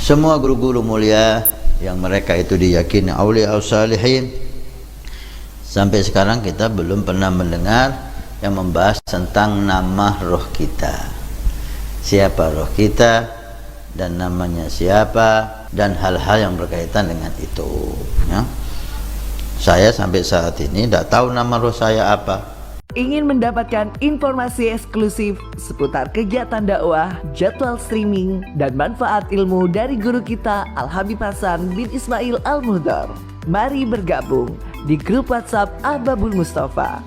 Semua guru-guru mulia yang mereka itu diyakini aulia salihin, sampai sekarang kita belum pernah mendengar yang membahas tentang nama roh kita. Siapa roh kita dan namanya siapa dan hal-hal yang berkaitan dengan itu, ya. Saya sampai saat ini tidak tahu nama roh saya apa. Ingin mendapatkan informasi eksklusif seputar kegiatan dakwah, jadwal streaming, dan manfaat ilmu dari guru kita Al-Habib Hasan bin Ismail Al-Muhdar? Mari bergabung di grup WhatsApp Ahbabul Mustafa.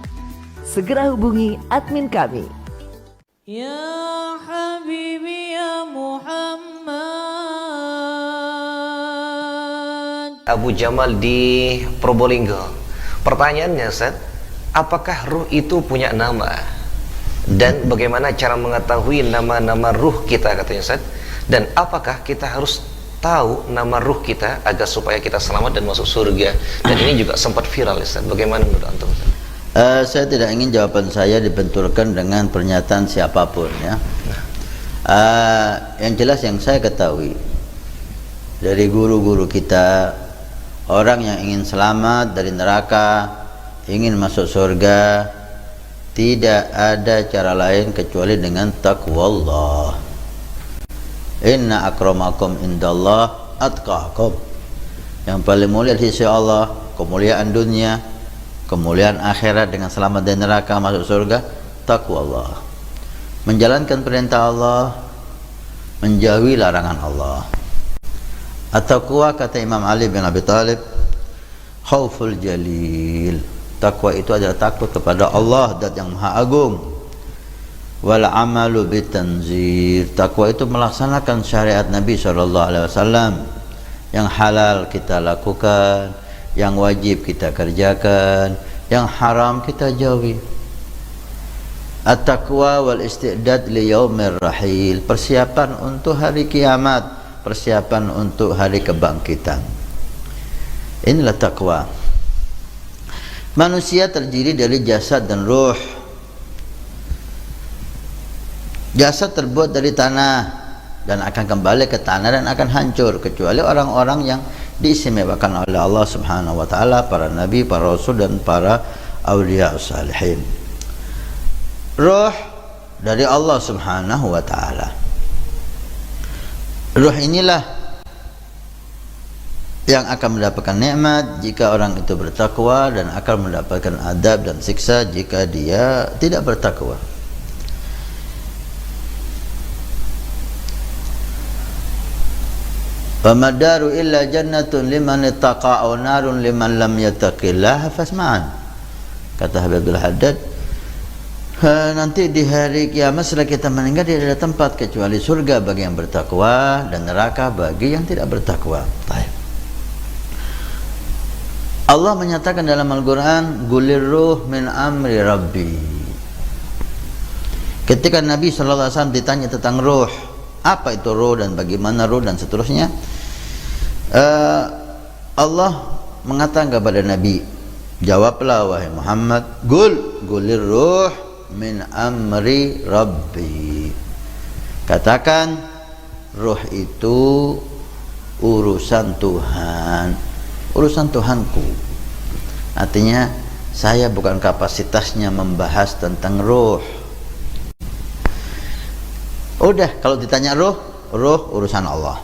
Segera hubungi admin kami. Ya Habibi ya Muhammad. Abu Jamal di Probolinggo. Pertanyaannya, Ustaz, apakah ruh itu punya nama? Dan bagaimana cara mengetahui nama-nama ruh kita, katanya Ustaz? Dan apakah kita harus tahu nama ruh kita agar supaya kita selamat dan masuk surga? Dan ini juga sempat viral, Ustaz. Bagaimana menurut antum, Ustaz? Saya tidak ingin jawaban saya dibenturkan dengan pernyataan siapapun, ya. Yang jelas yang saya ketahui dari guru-guru kita, orang yang ingin selamat dari neraka, ingin masuk surga, tidak ada cara lain kecuali dengan taqwallah. Inna akramakum indallah atqakum. Yang paling mulia di sisi Allah, kemuliaan dunia, kemuliaan akhirat dengan selamat dari neraka, masuk surga, taqwallah. Menjalankan perintah Allah, menjauhi larangan Allah. At-taqwa, kata Imam Ali bin Abi Thalib, khauful jalil. Takwa itu adalah takut kepada Allah, zat yang maha agung. Wal amalu bitanzir. Takwa itu melaksanakan syariat Nabi SAW. Yang halal kita lakukan, yang wajib kita kerjakan, yang haram kita jauhi. At-taqwa wal isti'dad li yaumir rahil. Persiapan untuk hari kiamat, persiapan untuk hari kebangkitan. Inilah takwa. Manusia terdiri dari jasad dan ruh. Jasad terbuat dari tanah dan akan kembali ke tanah dan akan hancur, kecuali orang-orang yang diistimewakan oleh Allah Subhanahu wa taala, para nabi, para rasul, dan para aulia salihin. Ruh dari Allah Subhanahu wa taala. Ruh inilah yang akan mendapatkan nikmat jika orang itu bertakwa, dan akan mendapatkan adab dan siksa jika dia tidak bertakwa. Wa madaru illa jannatun liman ittaqa aw narun liman lam yattaqillah fasma'an. Kata Habibul Haddad, nanti di hari kiamat setelah kita meninggal tidak ada tempat kecuali surga bagi yang bertakwa dan neraka bagi yang tidak bertakwa. Baik. Allah menyatakan dalam Al-Quran, gulir ruh min amri rabbi. Ketika Nabi SAW ditanya tentang ruh, apa itu ruh dan bagaimana ruh dan seterusnya, Allah mengatakan kepada Nabi, jawablah wahai Muhammad, gulir ruh min amri rabbi. Katakan, ruh itu urusan Tuhan, urusan Tuhanku. Artinya saya bukan kapasitasnya membahas tentang ruh. Udah, kalau ditanya ruh urusan Allah.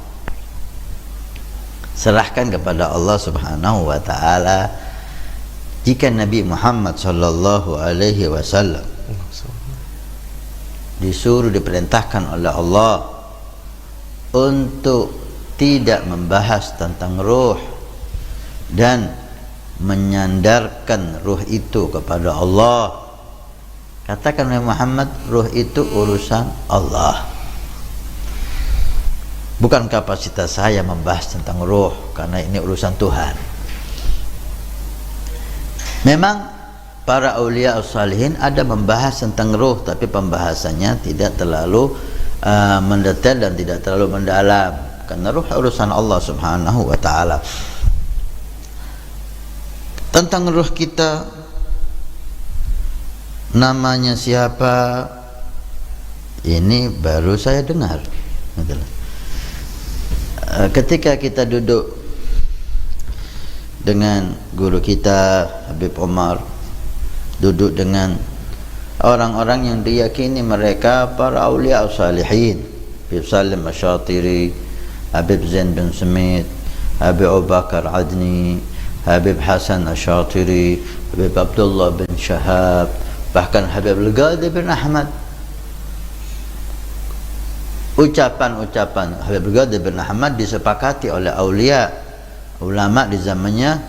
Serahkan kepada Allah Subhanahu wa taala. Jika Nabi Muhammad sallallahu alaihi wasallam disuruh, diperintahkan oleh Allah untuk tidak membahas tentang ruh dan menyandarkan ruh itu kepada Allah, katakan Muhammad, ruh itu urusan Allah. Bukan kapasitas saya membahas tentang ruh, karena ini urusan Tuhan. Memang para aulia salihin ada membahas tentang ruh, tapi pembahasannya tidak terlalu mendetail dan tidak terlalu mendalam, karena ruh urusan Allah Subhanahu wa taala. Tentang ruh kita, namanya siapa, ini baru saya dengar. ketika kita duduk dengan guru kita Habib Omar, duduk dengan orang-orang yang diyakini mereka para aulia salihin, Habib Salim Asyatiri, Habib Zain bin Smith, Habib Abu Bakar Adni, Habib Hasan Asyatiri, Habib Abdullah bin Shahab, bahkan Habib Al-Ghadi bin Ahmad. Ucapan-ucapan Habib Al-Ghadi bin Ahmad disepakati oleh aulia, ulama di zamannya.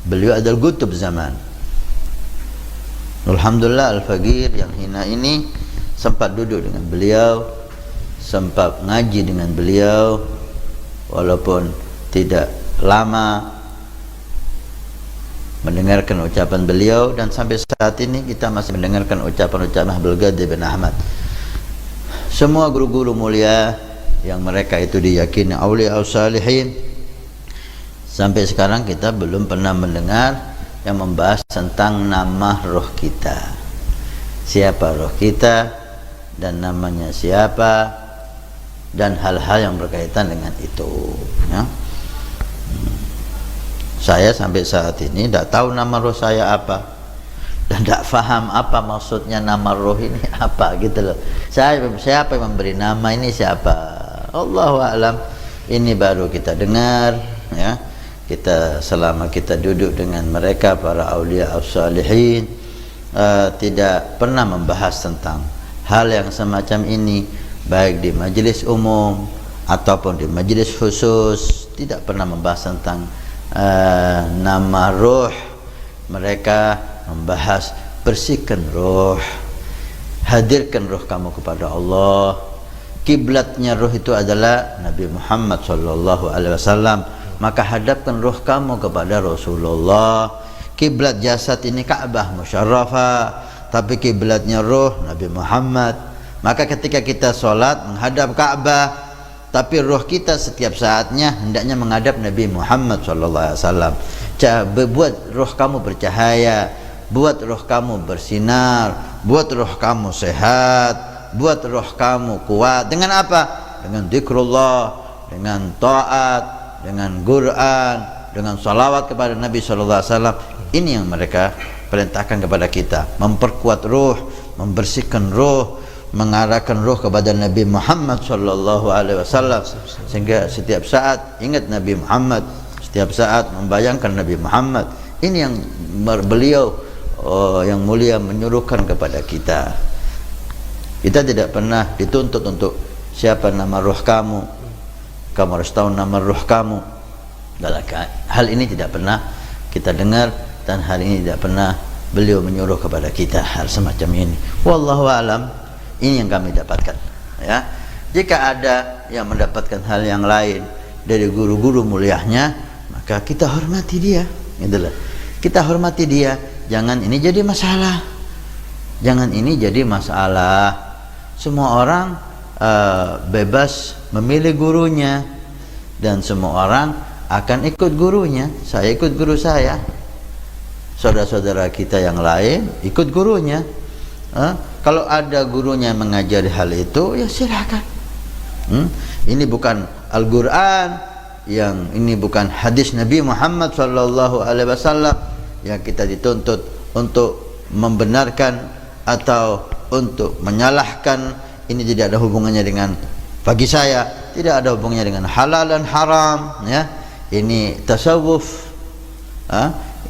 Beliau adalah kutub zaman. Alhamdulillah Al-Faqir yang hina ini sempat duduk dengan beliau, sempat ngaji dengan beliau, walaupun tidak lama mendengarkan ucapan beliau, dan sampai saat ini kita masih mendengarkan ucapan-ucapan Habib Al-Ghadi bin Ahmad. Semua guru-guru mulia yang mereka itu diyakini aulia salihin, sampai sekarang kita belum pernah mendengar yang membahas tentang nama roh kita, siapa roh kita dan namanya siapa, dan hal-hal yang berkaitan dengan itu, ya. Saya sampai saat ini tidak tahu nama roh saya apa, dan tidak faham apa maksudnya nama roh ini apa, gitu loh. Siapa yang memberi nama ini, siapa? Allahu a'lam. Ini baru kita dengar, ya. Kita selama kita duduk dengan mereka para aulia as-salihin, tidak pernah membahas tentang hal yang semacam ini, baik di majelis umum ataupun di majelis khusus. Tidak pernah membahas tentang nama roh. Mereka membahas bersihkan roh, hadirkan roh kamu kepada Allah. Kiblatnya roh itu adalah Nabi Muhammad sallallahu alaihi wasallam, maka hadapkan roh kamu kepada Rasulullah. Kiblat jasad ini Ka'bah musyarrafah, tapi kiblatnya roh Nabi Muhammad. Maka ketika kita sholat menghadap Ka'bah, tapi roh kita setiap saatnya hendaknya menghadap Nabi Muhammad SAW. Buat roh kamu bercahaya, buat roh kamu bersinar, buat roh kamu sehat, buat roh kamu kuat. Dengan apa? Dengan zikrullah, dengan taat, dengan Quran, dengan salawat kepada Nabi SAW. Ini yang mereka perintahkan kepada kita, memperkuat roh, membersihkan roh, mengarahkan roh kepada Nabi Muhammad sallallahu alaihi wasallam, sehingga setiap saat ingat Nabi Muhammad, setiap saat membayangkan Nabi Muhammad. Ini yang beliau yang mulia menyuruhkan kepada kita. Kita tidak pernah dituntut untuk siapa nama roh kamu, kamu harus tahu nama roh kamu. Hal ini tidak pernah kita dengar, dan hal ini tidak pernah beliau menyuruh kepada kita hal semacam ini. Wallahu a'lam. Ini yang kami dapatkan, ya. Jika ada yang mendapatkan hal yang lain dari guru-guru mulianya, maka kita hormati dia, itulah. Kita hormati dia. Jangan ini jadi masalah. Jangan ini jadi masalah. Semua orang bebas memilih gurunya, dan semua orang akan ikut gurunya. Saya ikut guru saya, saudara-saudara kita yang lain ikut gurunya. Kalau ada gurunya yang mengajari hal itu, ya silakan. Ini bukan Al-Quran, yang ini bukan hadis Nabi Muhammad sallallahu alaihi wasallam yang kita dituntut untuk membenarkan atau untuk menyalahkan. Ini tidak ada hubungannya dengan, bagi saya tidak ada hubungannya dengan halal dan haram, ya. Ini tasawuf.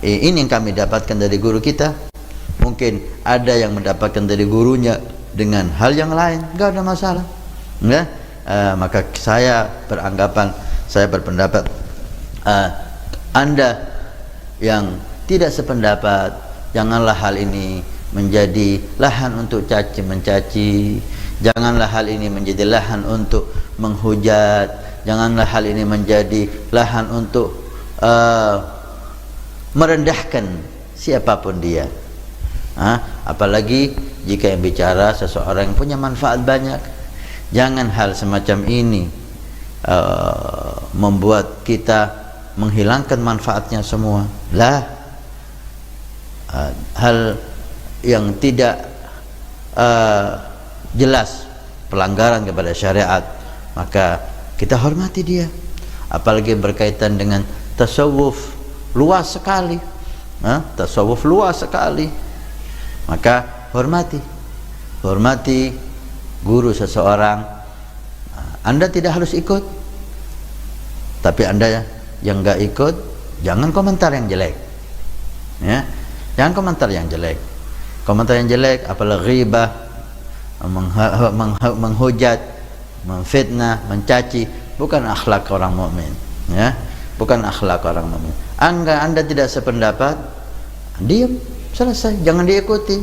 Ini yang kami dapatkan dari guru kita. Mungkin ada yang mendapatkan dari gurunya dengan hal yang lain, enggak ada masalah, ya. Maka saya berpendapat Anda yang tidak sependapat, janganlah hal ini menjadi lahan untuk caci mencaci, janganlah hal ini menjadi lahan untuk menghujat, janganlah hal ini menjadi lahan untuk merendahkan siapapun dia. Apalagi jika yang bicara seseorang yang punya manfaat banyak. Jangan hal semacam ini membuat kita menghilangkan manfaatnya semua. Hal yang tidak jelas pelanggaran kepada syariat, maka kita hormati dia, apalagi berkaitan dengan tasawuf, luas sekali. Tasawuf luas sekali. Maka hormati guru seseorang. Anda tidak harus ikut, tapi Anda yang nggak ikut, jangan komentar yang jelek, ya, jangan komentar yang jelek. Komentar yang jelek, apalagi ghibah, menghujat, memfitnah, mencaci, bukan akhlak orang mukmin, ya, bukan akhlak orang mukmin. Anda tidak sependapat, diam, selesai, jangan diikuti,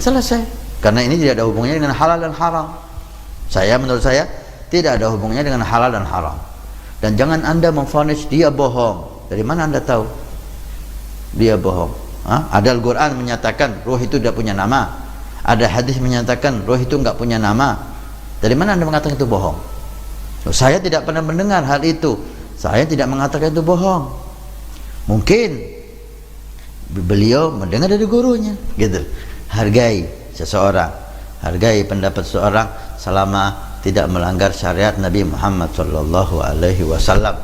selesai. Karena ini tidak ada hubungannya dengan halal dan haram. Menurut saya tidak ada hubungannya dengan halal dan haram. Dan jangan Anda memvonis dia bohong. Dari mana Anda tahu dia bohong? Ada Al-Quran menyatakan ruh itu tidak punya nama. Ada hadis menyatakan ruh itu enggak punya nama. Dari mana Anda mengatakan itu bohong? Saya tidak pernah mendengar hal itu. Saya tidak mengatakan itu bohong. Mungkin beliau mendengar dari gurunya, gitu. Hargai seseorang, hargai pendapat seseorang selama tidak melanggar syariat Nabi Muhammad sallallahu alaihi wasallam.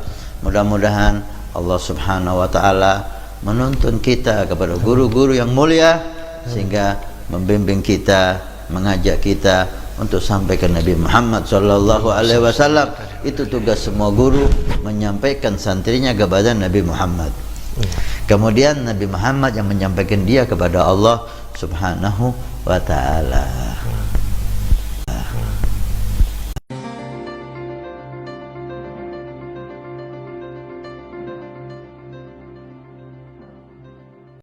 Mudah-mudahan Allah Subhanahu wa taala menuntun kita kepada guru-guru yang mulia sehingga membimbing kita, mengajak kita untuk sampai ke Nabi Muhammad sallallahu alaihi wasallam. Itu tugas semua guru, menyampaikan santrinya kepada Nabi Muhammad. Kemudian Nabi Muhammad yang menyampaikan dia kepada Allah Subhanahu wa taala.